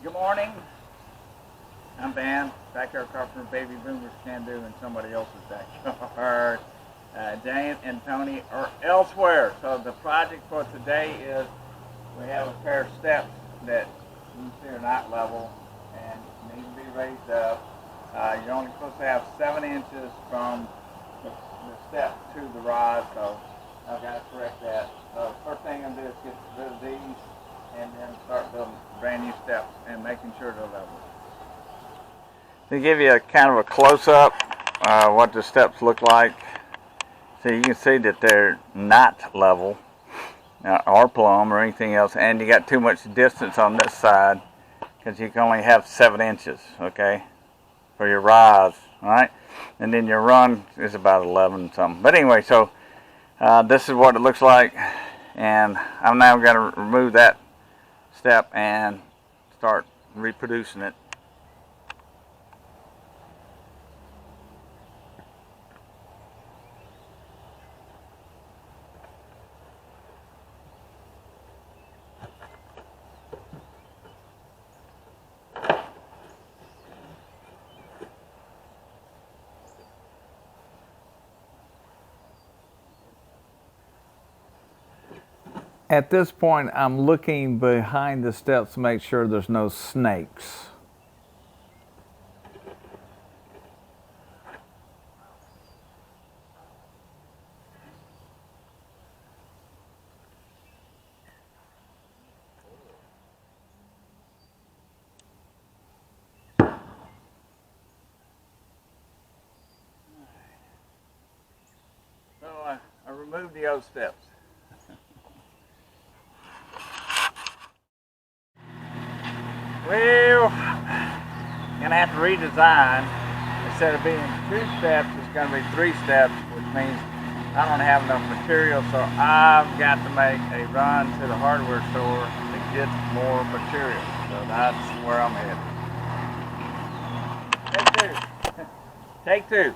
Good morning. I'm Van, backyard carpenter, baby boomers can do in somebody else's backyard. Jane and Tony are elsewhere. So the project for today is we have a pair of steps that you can see are not level and need to be raised up. You're only supposed to have 7 inches from the step to the rod, so I've got to correct that. So first thing I'm going to do is get rid of these and then start building brand new steps and making sure they're level. To give you a kind of a close-up what the steps look like, so you can see that they're not level or plumb or anything else, and you got too much distance on this side because you can only have 7 inches, okay, for your rise, all right? And then your run is about 11 something. But anyway, so this is what it looks like, and I'm now going to remove that step and start reproducing it. At this point, I'm looking behind the steps to make sure there's no snakes. So I removed the old steps. Well, gonna have to redesign. Instead of being 2 steps, it's gonna be 3 steps, which means I don't have enough material, so I've got to make a run to the hardware store to get more material. So that's where I'm headed. Take 2. Take 2.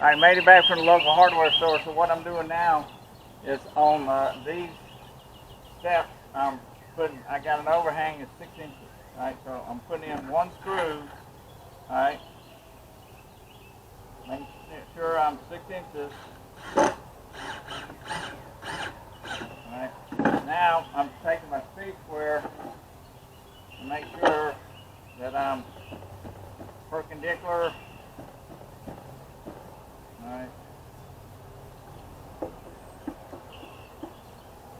I made it back from the local hardware store, so what I'm doing now is on these steps, I got an overhang of 6 inches. Alright, so I'm putting in 1 screw, alright, make sure I'm 6 inches, alright, now I'm taking my speed square to make sure that I'm perpendicular, alright,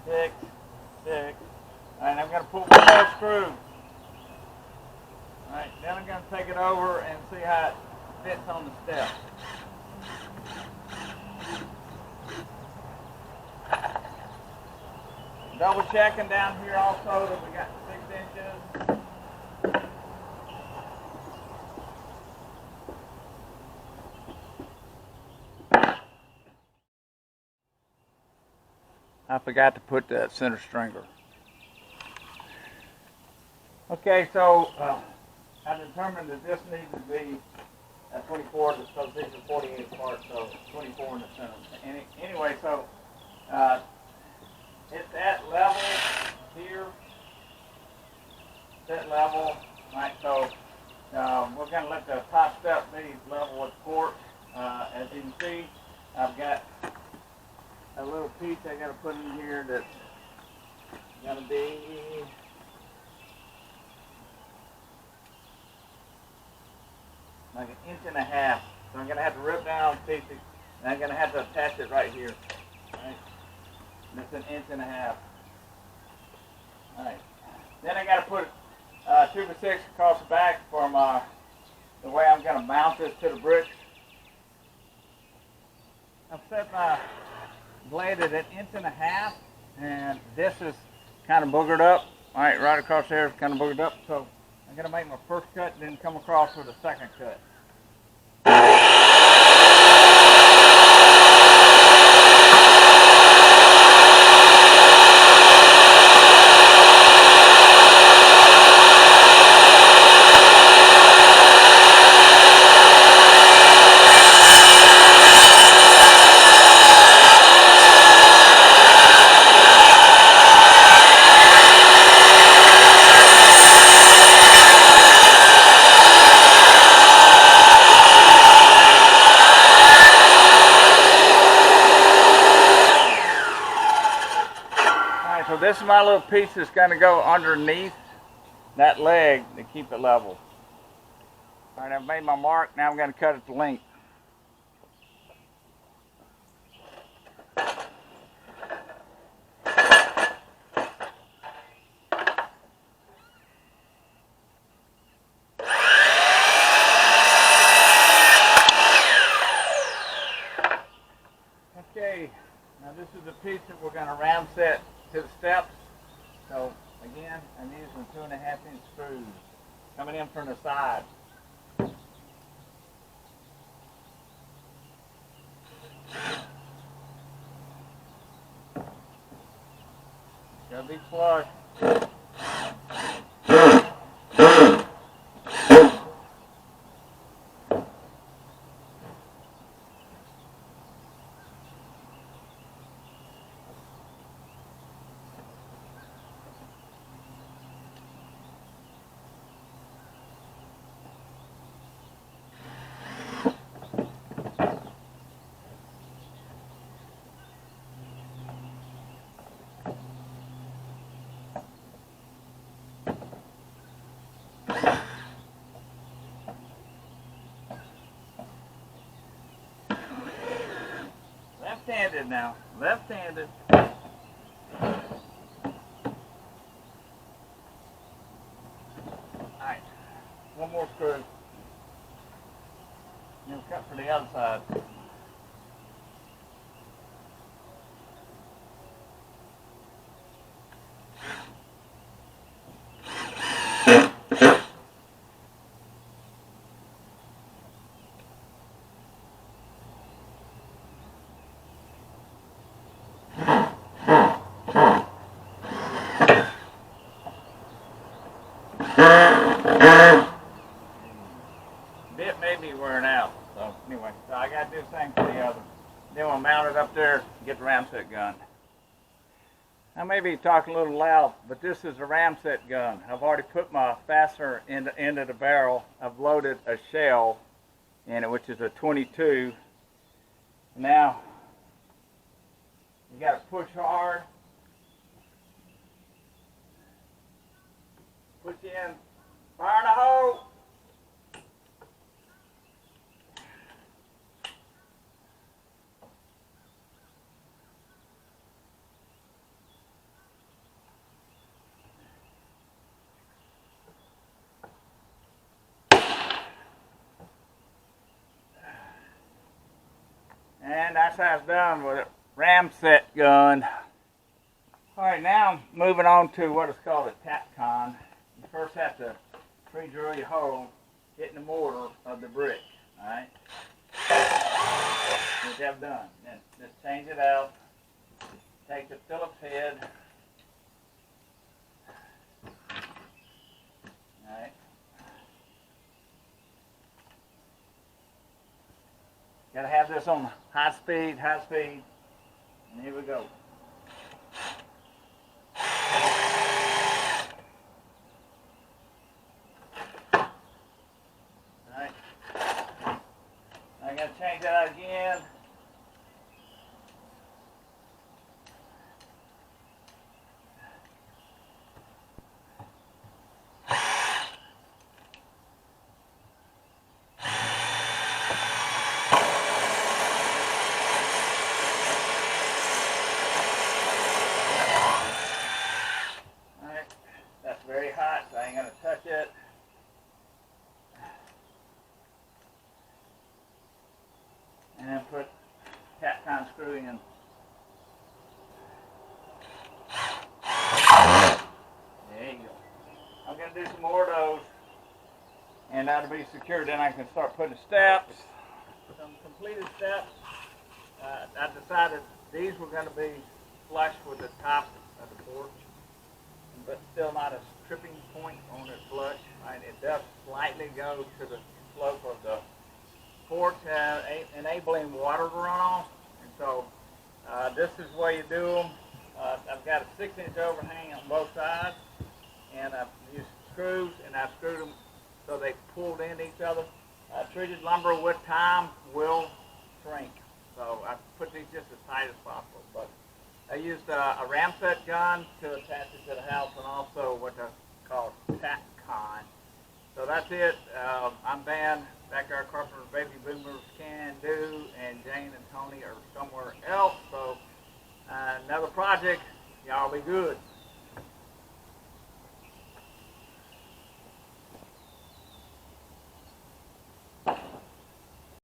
6, 6, and I'm going to pull 1 more screw. Alright, then I'm going to take it over and see how it fits on the step. Double checking down here also that we got 6 inches. I forgot to put that center stringer. Okay, so I determined that this needs to be at 24, because these are 48 apart, so 24 in the center. Anyway, so it's at level here, that level, right? So we're going to let the top step be level with the porch. As you can see, I've got a little piece I got to put in here that's going to be like 1.5 inches. So I'm going to have to rip down pieces, and I'm going to have to attach it right here. Right? That's 1.5 inches. Alright. Then I got to put 2x6 across the back for the way I'm going to mount this to the bricks. I've set my blade at 1.5 inches, and this is kind of boogered up. Alright, right across there is kind of boogered up. So I'm going to make my first cut, then come across with a second cut. this is my little piece that's going to go underneath that leg to keep it level. All right, I've made my mark. Now I'm going to cut it to length. Okay, now this is the piece that we're going to round set to the steps. So again, I'm using 2.5-inch screws coming in from the side. Gotta be flush. Left-handed now, left-handed. Alright, one more screw. And then cut for the other side. Bit may be wearing out, so anyway, so I gotta do the same for the other. Then we'll mount it up there, get the ramset gun. I may be talking a little loud, but this is a ramset gun. I've already put my fastener in the end of the barrel. I've loaded a shell in it, which is a 22. Now, you gotta push hard. Push in, fire in the hole. And that's how it's done with a ramset gun. Alright, now I'm moving on to what is called a tap con. You first have to pre-drill your hole, hitting the mortar of the brick. Alright? Which I've done. Then just change it out. Take the Phillips head. Alright. Gotta have this on high speed, and here we go. Alright. I gotta change that out again. Very hot, so I ain't gonna touch it. And then put tap con screw in. There you go. I'm gonna do some more of those, and that'll be secure. Then I can start putting steps. Some completed steps. I decided these were gonna be flush with the top of the porch, but still not a tripping point on it flush. Right? It does slightly go to the slope of the porch, enabling water to run off. And so this is where you do them. I've got a 6-inch overhang on both sides, and I've used screws, and I've screwed them so they pulled in each other. Treated lumber with time will shrink, so I put these just as tight as possible. But I used a ramset gun to attach it to the house, and also what I call tack con. So that's it. I'm Van, Backyard Carpenter Baby Boomers Can Do, and Jane and Tony are somewhere else. So another project. Y'all be good.